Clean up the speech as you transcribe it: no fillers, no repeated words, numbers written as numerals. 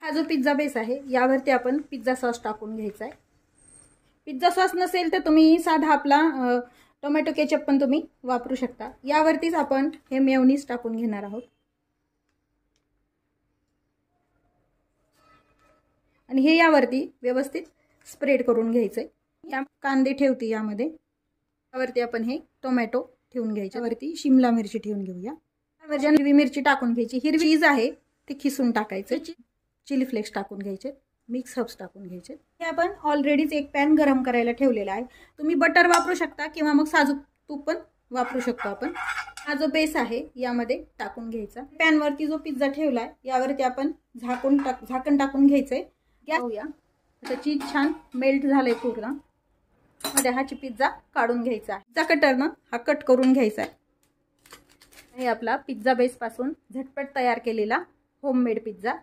हा जो pizza base आहे यावरती आपण पिझ्झा सॉस टाकून घ्यायचा आहे। पिझ्झा सॉस नसेल तर तुम्ही साधा आपला टोमॅटो केचप पण तुम्ही वापरू शकता। यावरतीच आपण हे मेयोनीज टाकून घेणार आहोत आणि हे यावरती व्यवस्थित स्प्रेड करून घ्यायचंय। या कांदे ठेवते यामध्ये, यावरती आपण हे टोमॅटो ठेवून घ्यायचे, वरती शिमला मिरची ठेवून घेऊया। हिरवी मिरची टाकून घ्यायची, हिरवी चीज आहे ती खिसून टाकायचं, चिली फ्लेक्स टाकून घ्यायचे, मिक्स हर्ब्स टाकून घ्यायचे। हे आपण ऑलरेडीच एक पॅन गरम करायला ठेवलेला आहे। तुम्ही बटर वापरू शकता किंवा मग साजूक तूप पण वापरू शकतो आपण। हा जो बेस आहे यामध्ये टाकून घ्यायचा। पॅन वरती जो पिझ्झा ठेवलाय यावरती आपण झाकण टाकून घ्यायचंय। गॅस आता चीज छान मेल्ट झालंय पूर्ण, मध्ये हा पिझ्झा काढून घ्यायचा आहे। पिझ्झा कटरनं हा कट करून घ्यायचा आहे। हे आपला पिझ्झा बेस पासून झटपट तयार केलेला होममेड पिझ्झा